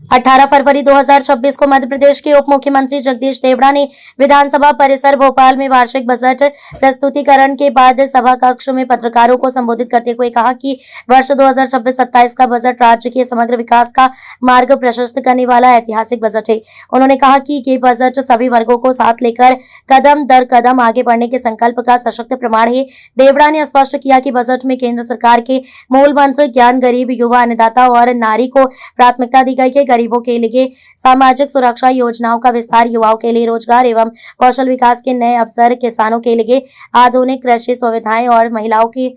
18 फरवरी 2026 को मध्य प्रदेश के उप मुख्यमंत्री जगदीश देवड़ा ने विधानसभा परिसर भोपाल में वार्षिक बजट प्रस्तुतिकरण के बाद सभा कक्ष में पत्रकारों को संबोधित करते हुए कहा कि वर्ष 2026-27 का बजट राज्य के समग्र विकास का मार्ग प्रशस्त करने वाला ऐतिहासिक बजट है। उन्होंने कहा कि ये बजट सभी वर्गों को साथ लेकर कदम दर कदम आगे बढ़ने के संकल्प का सशक्त प्रमाण है। देवड़ा ने स्पष्ट किया कि बजट में केंद्र सरकार के मूल मंत्र ज्ञान, गरीब, युवा, अन्नदाता और नारी को प्राथमिकता दी गई है। गरीबों के लिए सामाजिक सुरक्षा योजनाओं का विस्तार, युवाओं के लिए रोजगार एवं कौशल विकास के नए अवसर, किसानों के लिए आधुनिक कृषि सुविधाएं और महिलाओं की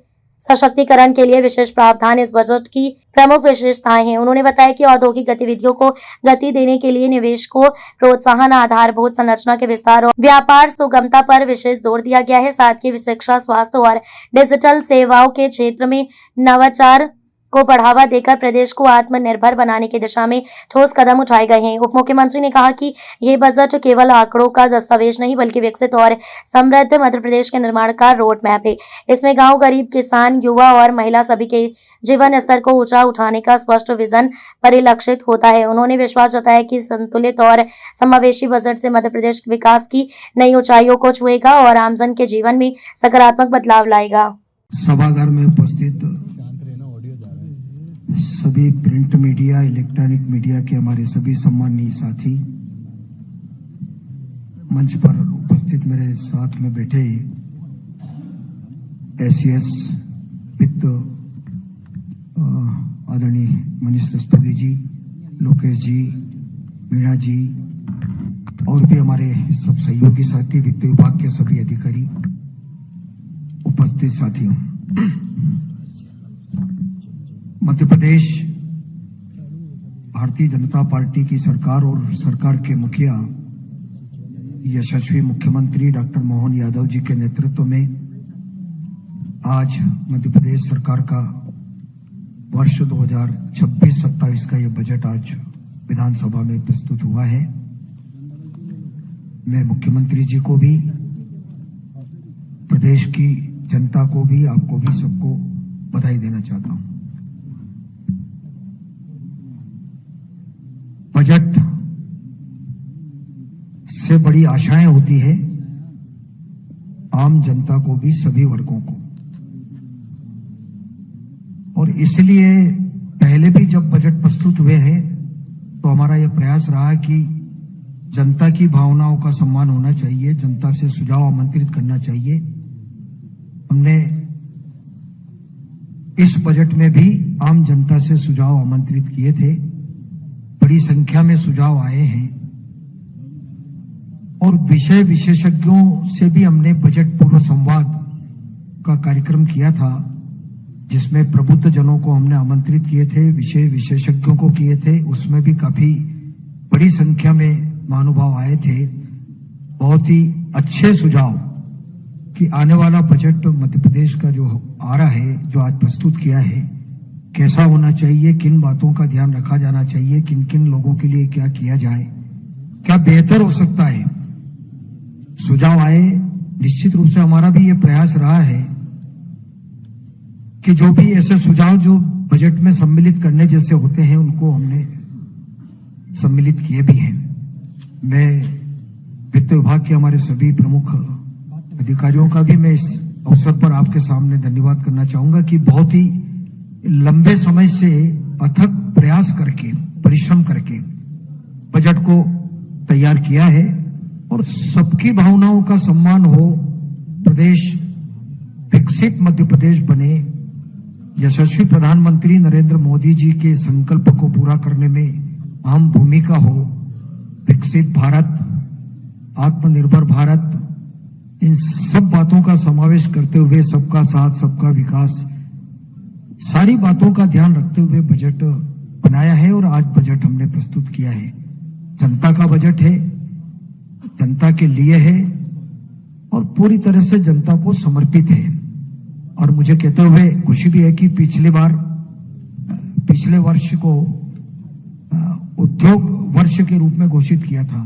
सशक्तिकरण के लिए विशेष प्रावधान इस बजट की प्रमुख विशेषताएं हैं। उन्होंने बताया कि औद्योगिक गतिविधियों को गति देने के लिए निवेश को प्रोत्साहन, आधारभूत संरचना के विस्तार और व्यापार सुगमता पर विशेष जोर दिया गया है। साथ ही शिक्षा, स्वास्थ्य और डिजिटल सेवाओं के क्षेत्र में नवाचार को बढ़ावा देकर प्रदेश को आत्मनिर्भर बनाने की दिशा में ठोस कदम उठाए गए हैं। उप मुख्यमंत्री ने कहा कि ये बजट केवल आंकड़ों का दस्तावेज नहीं बल्कि विकसित और समृद्ध मध्य प्रदेश के निर्माण का रोड मैप है। इसमें गांव, गरीब, किसान, युवा और महिला सभी के जीवन स्तर को ऊंचा उठाने का स्पष्ट विजन परिलक्षित होता है। उन्होंने विश्वास जताया कि संतुलित और समावेशी बजट से मध्य प्रदेश विकास की नई ऊंचाइयों को छुएगा और आमजन के जीवन में सकारात्मक बदलाव लाएगा। सभागार में उपस्थित सभी प्रिंट मीडिया, इलेक्ट्रॉनिक मीडिया के हमारे सभी सम्मानीय साथी, मंच पर उपस्थित मेरे साथ में बैठे एसीएस वित्त आदरणीय मनीष रस्तोगी जी, लोकेश जी, मीणा जी और भी हमारे सब सहयोगी साथी, वित्त विभाग के सभी अधिकारी, उपस्थित साथियों, मध्य प्रदेश भारतीय जनता पार्टी की सरकार और सरकार के मुखिया यशस्वी मुख्यमंत्री डॉक्टर मोहन यादव जी के नेतृत्व में आज मध्य प्रदेश सरकार का वर्ष 2026-27 का यह बजट आज विधानसभा में प्रस्तुत हुआ है। मैं मुख्यमंत्री जी को भी, प्रदेश की जनता को भी, आपको भी, सबको बधाई देना चाहता हूं। बजट से बड़ी आशाएं होती है आम जनता को भी, सभी वर्गों को, और इसलिए पहले भी जब बजट प्रस्तुत हुए हैं तो हमारा यह प्रयास रहा कि जनता की भावनाओं का सम्मान होना चाहिए, जनता से सुझाव आमंत्रित करना चाहिए। हमने इस बजट में भी आम जनता से सुझाव आमंत्रित किए थे। बड़ी संख्या में सुझाव आए हैं और विषय विशेषज्ञों से भी हमने बजट पूर्व संवाद का कार्यक्रम किया था, जिसमें प्रबुद्ध जनों को हमने आमंत्रित किए थे, विषय विशेषज्ञों को किए थे। उसमें भी काफी बड़ी संख्या में महानुभाव आए थे। बहुत ही अच्छे सुझाव कि आने वाला बजट मध्य प्रदेश का जो आ रहा है, जो आज प्रस्तुत किया है, कैसा होना चाहिए, किन बातों का ध्यान रखा जाना चाहिए, किन किन लोगों के लिए क्या किया जाए, क्या बेहतर हो सकता है, सुझाव आए। निश्चित रूप से हमारा भी ये प्रयास रहा है कि जो भी ऐसे सुझाव जो बजट में सम्मिलित करने जैसे होते हैं, उनको हमने सम्मिलित किए भी हैं। मैं वित्त विभाग के हमारे सभी प्रमुख अधिकारियों का भी मैं इस अवसर पर आपके सामने धन्यवाद करना चाहूंगा कि बहुत ही लंबे समय से अथक प्रयास करके, परिश्रम करके बजट को तैयार किया है और सबकी भावनाओं का सम्मान हो, प्रदेश विकसित मध्य प्रदेश बने, यशस्वी प्रधानमंत्री नरेंद्र मोदी जी के संकल्प को पूरा करने में अहम भूमिका हो, विकसित भारत, आत्मनिर्भर भारत, इन सब बातों का समावेश करते हुए सबका साथ, सबका विकास, सारी बातों का ध्यान रखते हुए बजट बनाया है और आज बजट हमने प्रस्तुत किया है। जनता का बजट है, जनता के लिए है और पूरी तरह से जनता को समर्पित है। और मुझे कहते हुए खुशी भी है कि पिछले वर्ष को उद्योग वर्ष के रूप में घोषित किया था,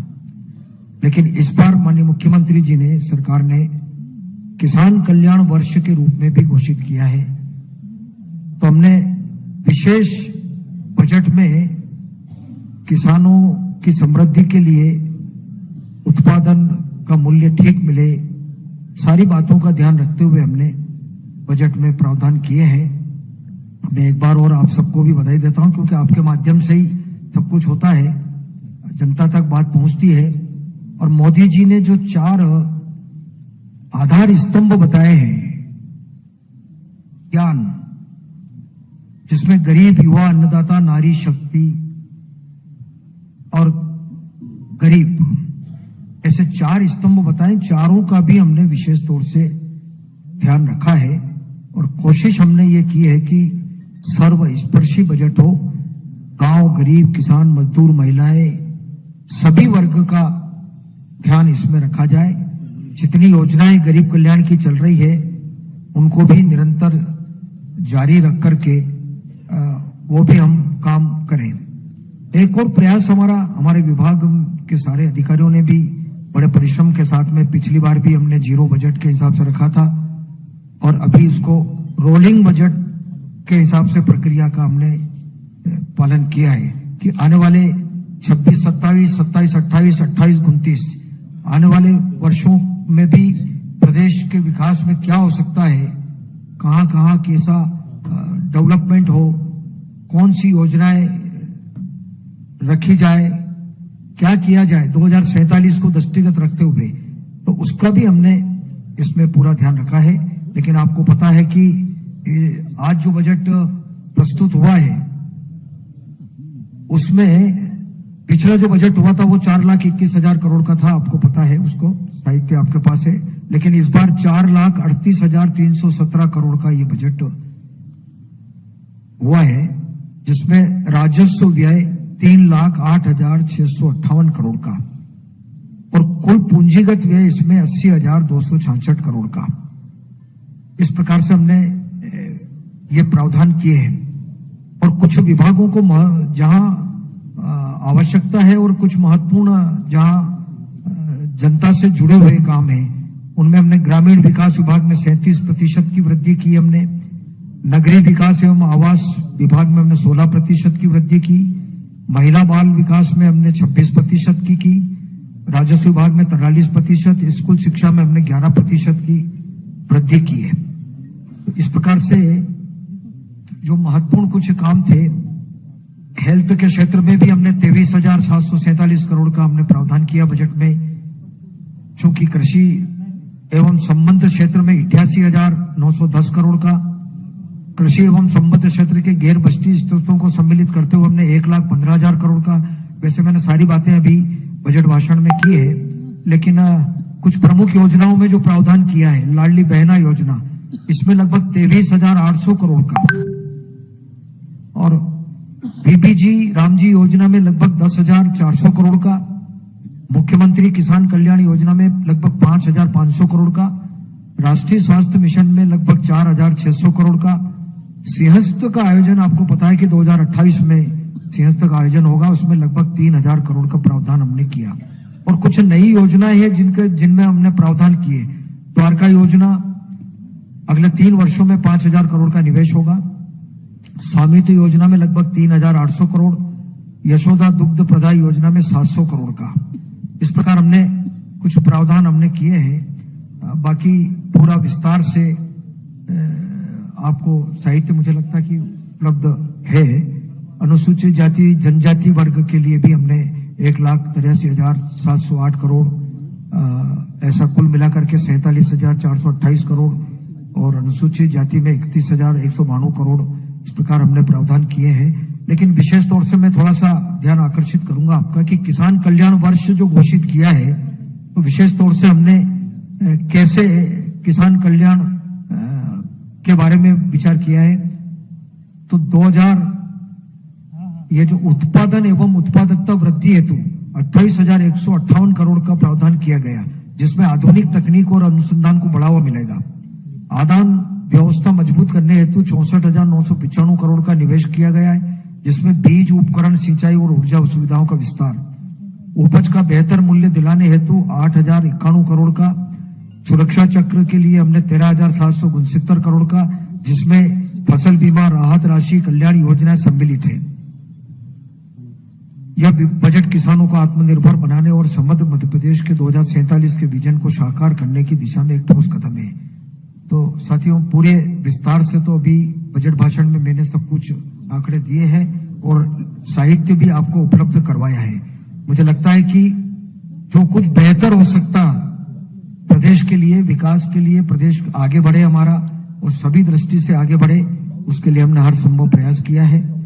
लेकिन इस बार माननीय मुख्यमंत्री जी ने, सरकार ने किसान कल्याण वर्ष के रूप में भी घोषित किया है। तो हमने विशेष बजट में किसानों की समृद्धि के लिए उत्पादन का मूल्य ठीक मिले, सारी बातों का ध्यान रखते हुए हमने बजट में प्रावधान किए हैं। मैं एक बार और आप सबको भी बधाई देता हूं, क्योंकि आपके माध्यम से ही सब कुछ होता है, जनता तक बात पहुंचती है। और मोदी जी ने जो 4 आधार स्तंभ बताए हैं, ज्ञान, जिसमें गरीब, युवा, अन्नदाता, नारी शक्ति और गरीब, ऐसे 4 स्तंभ बताए, चारों का भी हमने विशेष तौर से ध्यान रखा है। और कोशिश हमने ये की है कि सर्वस्पर्शी बजट हो, गांव, गरीब, किसान, मजदूर, महिलाएं, सभी वर्ग का ध्यान इसमें रखा जाए। जितनी योजनाएं गरीब कल्याण की चल रही है उनको भी निरंतर जारी रख करके वो भी हम काम करें। एक और प्रयास हमारे विभाग के सारे अधिकारियों ने भी बड़े परिश्रम के साथ में, पिछली बार भी हमने 0 बजट के हिसाब से रखा था और अभी इसको रोलिंग बजट के हिसाब से प्रक्रिया का हमने पालन किया है कि आने वाले 26, 27, 27, 28, 28, 29 आने वाले वर्षों में भी प्रदेश के विकास में क्या हो सकता है, कहां कहां कैसा डेवलपमेंट हो, कौन सी योजनाएं रखी जाए, क्या किया जाए 2047 को दृष्टिगत रखते हुए, तो उसका भी हमने इसमें पूरा ध्यान रखा है। लेकिन आपको पता है कि आज जो बजट प्रस्तुत हुआ है उसमें पिछला जो बजट हुआ था वो 4,21,000 करोड़ का था, आपको पता है, उसको साहित्य आपके पास है। लेकिन इस बार 4,38,317 करोड़ का ये बजट हुआ है, जिसमें राजस्व व्यय 3,08,658 करोड़ का और कुल पूंजीगत व्यय इसमें 80,266 करोड़ का। इस प्रकार से हमने ये प्रावधान किए हैं। और कुछ विभागों को जहां आवश्यकता है और कुछ महत्वपूर्ण जहां जनता से जुड़े हुए काम है, उनमें हमने ग्रामीण विकास विभाग में 37% की वृद्धि की, हमने नगरीय विकास एवं आवास विभाग में हमने 16% की वृद्धि की, महिला बाल विकास में हमने 26% की, राजस्व विभाग में 43%, स्कूल शिक्षा में हमने 11% की वृद्धि की है। तो इस प्रकार से जो महत्वपूर्ण कुछ काम थे, हेल्थ के क्षेत्र में भी हमने 23,747 करोड़ का हमने प्रावधान किया बजट में। चूंकि कृषि एवं संबद्ध क्षेत्र में 88,910 करोड़ का, कृषि एवं संबद्ध क्षेत्र के गैर बस्ती स्रोतों को सम्मिलित करते हुए हमने 1,15,000 करोड़ का। वैसे मैंने सारी बातें अभी बजट भाषण में की है, लेकिन कुछ प्रमुख योजनाओं में जो प्रावधान किया है, लाडली बहना योजना, इसमें लगभग 23,800 करोड़ का, और बीबीजी रामजी योजना में लगभग 10,400 करोड़ का, मुख्यमंत्री किसान कल्याण योजना में लगभग 5,500 करोड़ का, राष्ट्रीय स्वास्थ्य मिशन में लगभग 4,600 करोड़ का, सिंहस्थ का आयोजन आपको पता है कि 2028 में सिंहस्थ का आयोजन होगा, उसमें लगभग 3,000 करोड़ का प्रावधान हमने किया। और कुछ नई योजनाएं हैं जिनमें हमने प्रावधान किए। द्वारका योजना अगले 3 वर्षों में 5,000 करोड़ का निवेश होगा। स्वामित्व योजना में लगभग 3,800 करोड़, यशोदा दुग्ध प्रदाय योजना में 700 करोड़ का। इस प्रकार हमने कुछ प्रावधान हमने किए हैं। बाकी पूरा विस्तार से आपको साहित्य मुझे लगता है कि उपलब्ध है। अनुसूचित जाति जनजाति वर्ग के लिए भी हमने 1,83,708 करोड़, ऐसा कुल मिलाकर के 47,428 करोड़, और अनुसूचित जाति में 31,192 करोड़, इस प्रकार हमने प्रावधान किए हैं। लेकिन विशेष तौर से मैं थोड़ा सा ध्यान आकर्षित करूंगा आपका कि किसान कल्याण वर्ष जो घोषित किया है, तो विशेष तौर से हमने कैसे किसान कल्याण के बारे में विचार किया है। तो 2000 ये जो उत्पादन एवं उत्पादकता वृद्धि हेतु 28,158 करोड़ का प्रावधान किया गया, जिसमें आधुनिक तकनीक और अनुसंधान को बढ़ावा मिलेगा। आदान व्यवस्था मजबूत करने हेतु 64,995 करोड़ का निवेश किया गया है, जिसमें बीज, उपकरण, सिंचाई और ऊर्जा सुविधाओं का विस्तार। उपज का बेहतर मूल्य दिलाने हेतु 8,091 करोड़ का। सुरक्षा चक्र के लिए हमने 13,769 करोड़ का, जिसमें फसल बीमा, राहत राशि, कल्याण योजनाएं सम्मिलित है। यह बजट किसानों को आत्मनिर्भर बनाने और समृद्ध मध्य प्रदेश के 2047 के विजन को साकार करने की दिशा में एक ठोस कदम है। तो साथियों, पूरे विस्तार से तो अभी बजट भाषण में मैंने सब कुछ आंकड़े दिए हैं और साहित्य भी आपको उपलब्ध करवाया है। मुझे लगता है कि जो कुछ बेहतर हो सकता प्रदेश के लिए, विकास के लिए, प्रदेश आगे बढ़े हमारा और सभी दृष्टि से आगे बढ़े, उसके लिए हमने हर संभव प्रयास किया है।